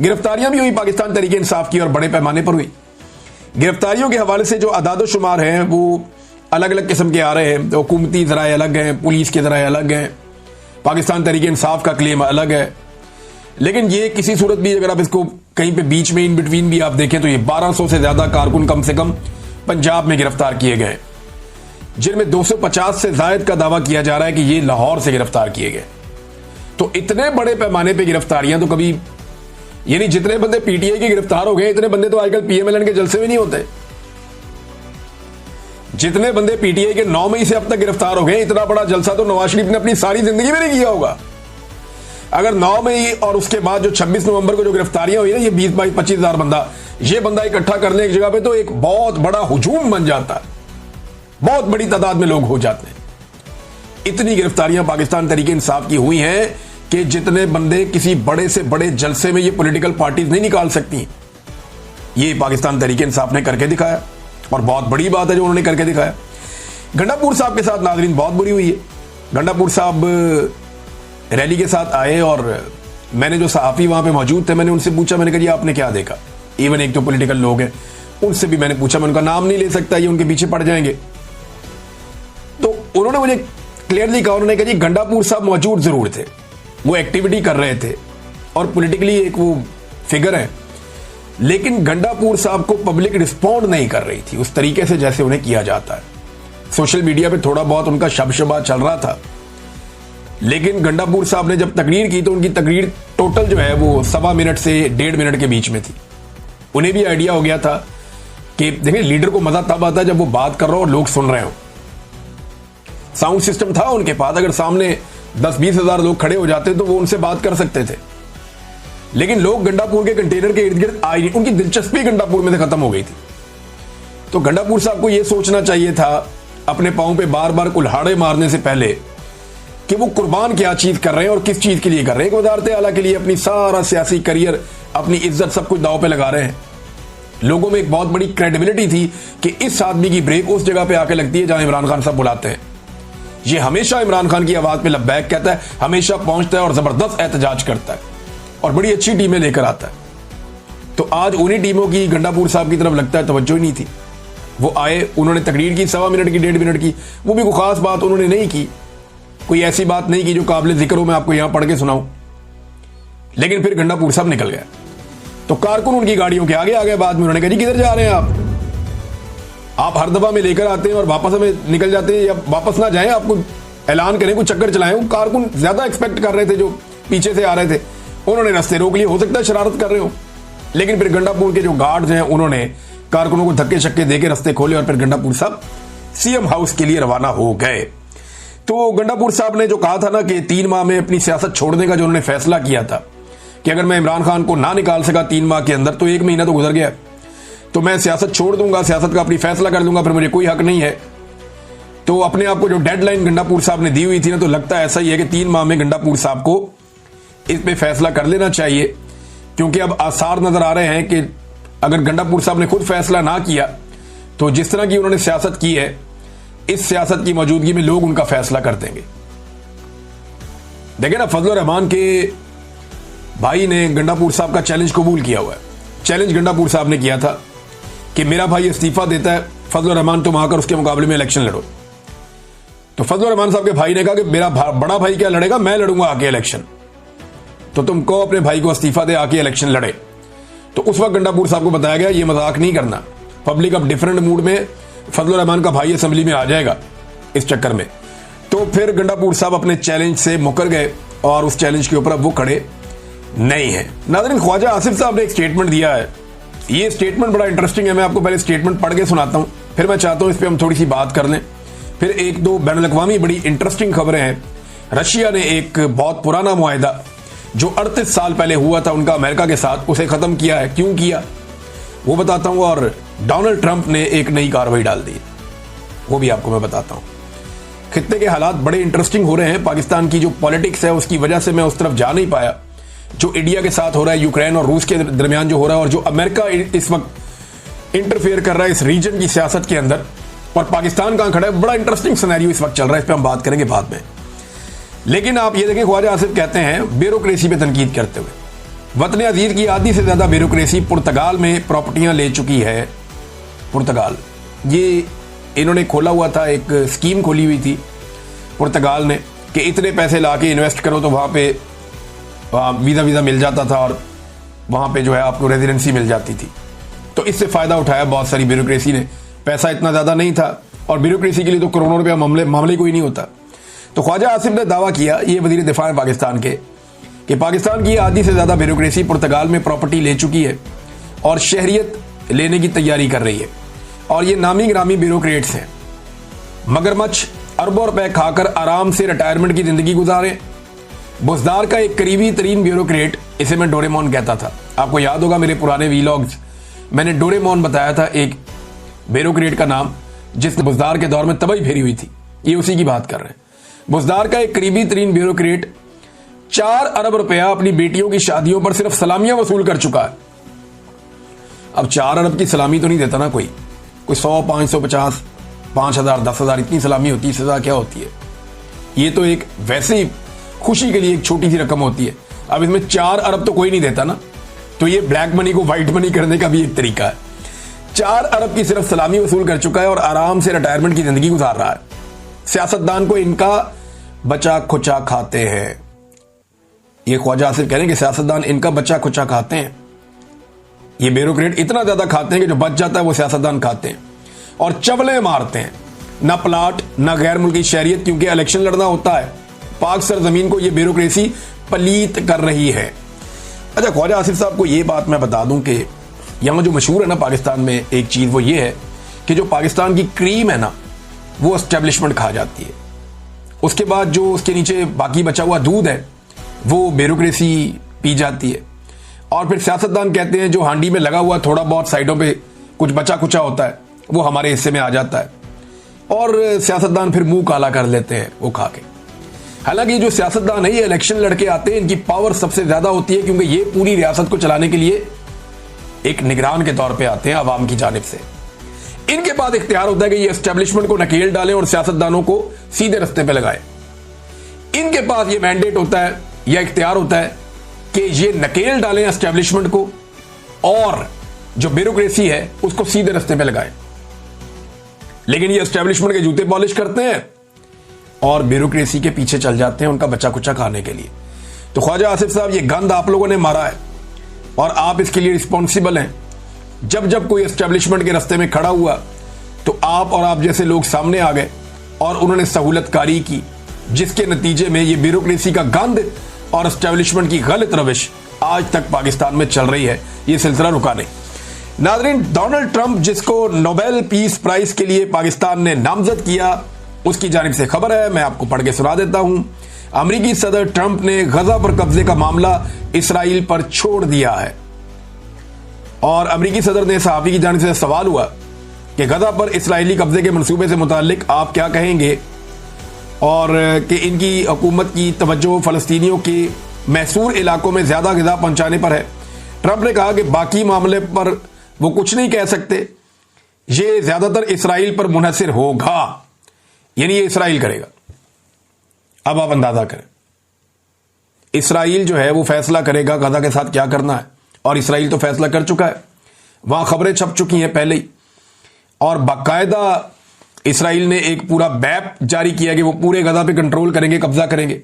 गिरफ्तारियां भी हुई पाकिस्तान तहरीक इंसाफ की और बड़े पैमाने पर हुई। गिरफ्तारियों के हवाले से जो अदाद शुमार हैं वो अलग अलग किस्म के आ रहे हैं। तो हुकूमती ज़राए अलग हैं, पुलिस के ज़राए अलग हैं, पाकिस्तान तहरीक इंसाफ का क्लेम अलग है। लेकिन ये किसी सूरत भी अगर आप इसको कहीं पे बीच में इन बिटवीन भी आप देखें तो ये 1200 से ज्यादा कारकुन कम से कम पंजाब में गिरफ्तार किए गए, जिनमें 250 से जायद का दावा किया जा रहा है कि ये लाहौर से गिरफ्तार किए गए। तो इतने बड़े पैमाने पे गिरफ्तारियां तो कभी, यानी जितने बंदे पीटीआई के गिरफ्तार हो गए इतने बंदे तो आजकल पीएमएलएन के जलसे में नहीं होते। जितने बंदे पीटीआई के 9 मई से अब तक गिरफ्तार हो गए, इतना बड़ा जलसा तो नवाज शरीफ ने अपनी सारी जिंदगी में नहीं किया होगा। अगर 9 मई और उसके बाद जो 26 नवंबर को जो गिरफ्तारियां हुई ना, ये 20-22-25 हजार बंदा, ये बंदा इकट्ठा करने एक जगह पे तो एक बहुत बड़ा हुजूम बन जाता है, बहुत बड़ी तादाद में लोग हो जाते हैं। इतनी गिरफ्तारियां पाकिस्तान तहरीक इंसाफ की हुई हैं कि जितने बंदे किसी बड़े से बड़े जलसे में ये पॉलिटिकल पार्टीज नहीं निकाल सकती, ये पाकिस्तान तहरीक इंसाफ ने करके दिखाया और बहुत बड़ी बात है जो उन्होंने करके दिखाया। गंडापुर साहब के साथ नाजरीन बहुत बुरी हुई है। गंडापुर साहब रैली के साथ आए और मैंने जो सहाफ़ी वहां पे मौजूद थे मैंने उनसे पूछा, मैंने कहा जी आपने क्या देखा। इवन एक तो पॉलिटिकल लोग हैं उनसे भी मैंने पूछा, मैं उनका नाम नहीं ले सकता, ये उनके पीछे पड़ जाएंगे। तो उन्होंने मुझे क्लियरली कहा, उन्होंने कहा जी गंडापुर साहब मौजूद जरूर थे, वो एक्टिविटी कर रहे थे और पॉलिटिकली एक वो फिगर है, लेकिन गंडापुर साहब को पब्लिक रिस्पॉन्ड नहीं कर रही थी उस तरीके से जैसे उन्हें किया जाता है। सोशल मीडिया पे थोड़ा बहुत उनका शबशबा चल रहा था, लेकिन गंडापुर साहब ने जब तकरीर की तो उनकी तकरीर टोटल जो है वो 1.25 मिनट से 1.5 मिनट के बीच में थी। उन्हें भी आइडिया हो गया था कि देखिए लीडर को मजा तब आता है जब वो बात कर रहा हो और लोग सुन रहे हो। साउंड सिस्टम था उनके पास, अगर सामने 10-20 हजार लोग खड़े हो जाते तो वो उनसे बात कर सकते थे, लेकिन लोग गंडापुर के कंटेनर के इर्द गिर्द आए नहीं, उनकी दिलचस्पी गंडापुर में से खत्म हो गई थी। तो गंडापुर साहब को यह सोचना चाहिए था अपने पांव पे बार बार कुल्हाड़े मारने से पहले कि वो कुर्बान क्या चीज कर रहे हैं और किस चीज के लिए कर रहे हैं। वजारत आला के लिए अपनी सारा सियासी करियर, अपनी इज्जत सब कुछ दांव पे लगा रहे हैं। लोगों में एक बहुत बड़ी क्रेडिबिलिटी थी कि इस आदमी की ब्रेक उस जगह पे आके लगती है जहां इमरान खान साहब बुलाते हैं। ये हमेशा इमरान खान की आवाज पे लब्बैक कहता है, हमेशा पहुंचता है और जबरदस्त एहतजाज करता है और बड़ी अच्छी टीमें लेकर आता है। तो आज उन्हीं टीमों की गंडापुर साहब की तरफ लगता है तवज्जो ही नहीं थी। वो आए, उन्होंने तकरीर की 1.25 मिनट की, 1.5 मिनट की, वो भी कोई खास बात उन्होंने नहीं की, कोई ऐसी बात नहीं की जो काबिल जिक्र हो मैं आपको यहां पढ़ के सुनाऊं। लेकिन फिर गंडापुर साहब निकल गया तो कारकुन उनकी गाड़ियों के आगे आ गए। बाद में उन्होंने कहा जी किधर जा रहे हैं आप हर दफा में लेकर आते हैं और वापस हमें निकल जाते हैं, या वापस ना जाएं, आपको ऐलान करें, कुछ चक्कर चलाएं। वो कारकुन ज्यादा एक्सपेक्ट कर रहे थे जो पीछे से आ रहे थे, उन्होंने रास्ते रोक लिए, हो सकता है शरारत कर रहे हो। लेकिन फिर गंडापुर के जो गार्ड्स हैं उन्होंने कारकुनों को धक्के शक्के देके रास्ते खोले और फिर गंडापुर साहब सीएम हाउस के लिए रवाना हो गए। तो गंडापुर साहब ने जो कहा था ना कि 3 माह में अपनी सियासत छोड़ने का जो उन्होंने फैसला किया था कि अगर मैं इमरान खान को ना निकाल सका 3 माह के अंदर तो 1 महीना तो गुजर गया, तो मैं सियासत छोड़ दूंगा, सियासत का अपनी फैसला कर लूंगा, फिर मुझे कोई हक नहीं है। तो अपने आप को जो डेडलाइन गंडापुर साहब ने दी हुई थी ना, तो लगता है ऐसा ही है कि 3 माह में गंडापुर साहब को इस पे फैसला कर लेना चाहिए, क्योंकि अब आसार नजर आ रहे हैं कि अगर गंडापुर साहब ने खुद फैसला ना किया तो जिस तरह की उन्होंने सियासत की है, इस सियासत की मौजूदगी में लोग उनका फैसला कर देंगे। देखें ना, फजलुर रहमान के भाई ने गंडापुर साहब का चैलेंज कबूल किया हुआ है। चैलेंज गंडापुर साहब ने किया था कि मेरा भाई इस्तीफा देता है, फजलुर रहमान तुम आकर उसके मुकाबले में इलेक्शन लड़ो। तो फजलुर रहमान साहब के भाई ने कहा कि मेरा बड़ा भाई क्या लड़ेगा, मैं लड़ूंगा आके इलेक्शन, तो तुम कहो अपने भाई को इस्तीफा दे आके इलेक्शन लड़े। तो उस वक्त गंडापुर साहब को बताया गया ये मजाक नहीं करना, पब्लिक अब डिफरेंट मूड में, फजलुर रहमान का भाई असेंबली में आ जाएगा इस चक्कर में। तो फिर गंडापुर साहब अपने चैलेंज से मुकर गए और उस चैलेंज के ऊपर अब वो खड़े नहीं है। नाज़रीन, ख्वाजा आसिफ साहब ने एक स्टेटमेंट दिया है, ये स्टेटमेंट बड़ा इंटरेस्टिंग है। मैं आपको पहले स्टेटमेंट पढ़ के सुनाता हूं, फिर मैं चाहता हूं इस पर हम थोड़ी सी बात कर लें। फिर 1-2 बैनुल-अक़वामी बड़ी इंटरेस्टिंग खबरें हैं। रशिया ने एक बहुत पुराना मुआहिदा जो 38 साल पहले हुआ था उनका अमेरिका के साथ, उसे खत्म किया है। क्यों किया वो बताता हूं। और डोनाल्ड ट्रंप ने एक नई कार्रवाई डाल दी, वो भी आपको मैं बताता हूं। खित्ते के हालात बड़े इंटरेस्टिंग हो रहे हैं। पाकिस्तान की जो पॉलिटिक्स है उसकी वजह से मैं उस तरफ जा नहीं पाया, जो इंडिया के साथ हो रहा है, यूक्रेन और रूस के दरमियान जो हो रहा है, और जो अमेरिका इस वक्त इंटरफेयर कर रहा है इस रीजन की सियासत के अंदर, और पाकिस्तान कहां खड़ा है, बड़ा इंटरेस्टिंग सिनेरियो इस वक्त चल रहा है। इस पर हम बात करेंगे बाद में। लेकिन आप ये देखें, ख्वाजा आसिफ कहते हैं ब्यूरोक्रेसी पे तनकीद करते हुए वतन अजीज की आधी से ज्यादा ब्यूरोक्रेसी पुर्तगाल में प्रॉपर्टियां ले चुकी है। पुर्तगाल, ये इन्होंने खोला हुआ था, एक स्कीम खोली हुई थी पुर्तगाल ने कि इतने पैसे लाके इन्वेस्ट करो तो वहां पे वीज़ा मिल जाता था और वहां पे जो है आपको रेजिडेंसी मिल जाती थी। तो इससे फायदा उठाया बहुत सारी ब्यूरोक्रेसी ने। पैसा इतना ज्यादा नहीं था और ब्यूरोक्रेसी के लिए तो करोड़ों रुपया मामले कोई नहीं होता। तो ख्वाजा आसिफ ने दावा किया, ये वजीर दिफा है पाकिस्तान के, कि पाकिस्तान की आधी से ज्यादा ब्यूरोक्रेसी पुर्तगाल में प्रॉपर्टी ले चुकी है और शहरियत लेने की तैयारी कर रही है। और ये नामी ग्रामी ब्यूरोक्रेट्स हैं, मगरमच्छ अरबों रुपए खाकर आराम से रिटायरमेंट की जिंदगी गुजारें। बुजदार का एक करीबी तरीन ब्यूरोक्रेट, इसे मैं डोरेमोन कहता था। आपको याद होगा मेरे पुराने वीलॉग्स, मैंने डोरेमोन बताया था एक ब्यूरोक्रेट का नाम, जिसने बुजदार के दौर में तबाही फेरी हुई थी। ये उसी की बात कर रहे हैं। बुजदार का एक करीबी तरीन ब्यूरोक्रेट 4 अरब रुपया अपनी बेटियों की शादियों पर सिर्फ सलामियां वसूल कर चुका है। अब 4 अरब की सलामी तो नहीं देता ना कोई 100, 550, 5000, 10,000 इतनी सलामी होती है, सजा क्या होती है। ये तो एक वैसे ही खुशी के लिए एक छोटी सी रकम होती है। अब इसमें 4 अरब तो कोई नहीं देता ना, तो ये ब्लैक मनी को व्हाइट मनी करने का भी एक तरीका है। 4 अरब की सिर्फ सलामी वसूल कर चुका है और आराम से रिटायरमेंट की जिंदगी गुजार रहा है। सियासतदान को इनका बचा खुचा खाते हैं। ये ख्वाजा आसिफ कह रहे हैं कि सियासतदान इनका बचा खुचा खाते हैं। ये ब्यूरोक्रेट इतना ज्यादा खाते हैं कि जो बच जाता है वो सियासतदान खाते हैं और चवले मारते हैं। ना प्लाट ना गैर मुल्की शहरियत, क्योंकि इलेक्शन लड़ना होता है। पाक सरजमीन को ये ब्यूरोक्रेसी पलीत कर रही है। अच्छा, ख्वाजा आसिफ साहब को ये बात मैं बता दूं कि यहां जो मशहूर है ना पाकिस्तान में एक चीज, वो ये है कि जो पाकिस्तान की क्रीम है ना, वो एस्टेब्लिशमेंट खा जाती है। उसके बाद जो उसके नीचे बाकी बचा हुआ दूध है वो ब्यूरोक्रेसी पी जाती है। और फिर सियासतदान कहते हैं जो हांडी में लगा हुआ थोड़ा बहुत साइडों पे कुछ बचा कुचा होता है वो हमारे हिस्से में आ जाता है और सियासतदान फिर मुंह काला कर लेते हैं वो खा के। हालांकि जो सियासतदान है ये इलेक्शन लड़के आते हैं, इनकी पावर सबसे ज्यादा होती है क्योंकि ये पूरी रियासत को चलाने के लिए एक निगरान के तौर पे आते हैं अवाम की जानिब से। इनके पास इख्तियार होता है कि ये एस्टेब्लिशमेंट को नकेल डालें और सियासतदानों को सीधे रास्ते पे लगाएं। इनके पास ये मैंडेट होता है या इख्तियार होता है कि ये नकेल डालें एस्टेब्लिशमेंट को और जो ब्यूरोक्रेसी है उसको सीधे रास्ते पे लगाएं। लेकिन ये एस्टेब्लिशमेंट के जूते पॉलिश करते हैं और ब्यूरोक्रेसी के पीछे चल जाते हैं उनका बच्चा कुचा खाने के लिए। तो ख्वाजा आसिफ साहब, ये गंद आप लोगों ने मारा है और आप इसके लिए रिस्पॉन्सिबल हैं। जब जब कोई एस्टेब्लिशमेंट के रास्ते में खड़ा हुआ तो आप और आप जैसे लोग सामने आ गए और उन्होंने सहूलतकारी की, जिसके नतीजे में ये ब्यूरोक्रेसी का गंद और एस्टेब्लिशमेंट की गलत रविश आज तक पाकिस्तान में चल रही है। ये सिलसिला रुका नहीं। नाज़रीन, डोनाल्ड ट्रंप, जिसको नोबेल पीस प्राइज के लिए पाकिस्तान ने नामजद किया, उसकी जानिब से खबर है, मैं आपको पढ़ के सुना देता हूं। अमेरिकी सदर ट्रंप ने गजा पर कब्जे का मामला इसराइल पर छोड़ दिया है। और अमेरिकी सदर ने सहाफी की जानिब से सवाल हुआ कि गजा पर इसराइली कब्जे के मंसूबे से मुताल्लिक आप क्या कहेंगे और कि इनकी हुकूमत की तवज्जो फलस्तीनियों के महसूर इलाकों में ज्यादा ग़िज़ा पहुंचाने पर है। ट्रंप ने कहा कि बाकी मामले पर वो कुछ नहीं कह सकते, ये ज्यादातर इसराइल पर मुनहसिर होगा, यानी ये इसराइल करेगा। अब आप अंदाजा करें, इसराइल जो है वो फैसला करेगा गजा के साथ क्या करना है और इसराइल तो फैसला कर चुका है। वहां खबरें छप चुकी हैं पहले ही और बाकायदा इसराइल ने एक पूरा मैप जारी किया कि वो पूरे गजा पे कंट्रोल करेंगे, कब्जा करेंगे।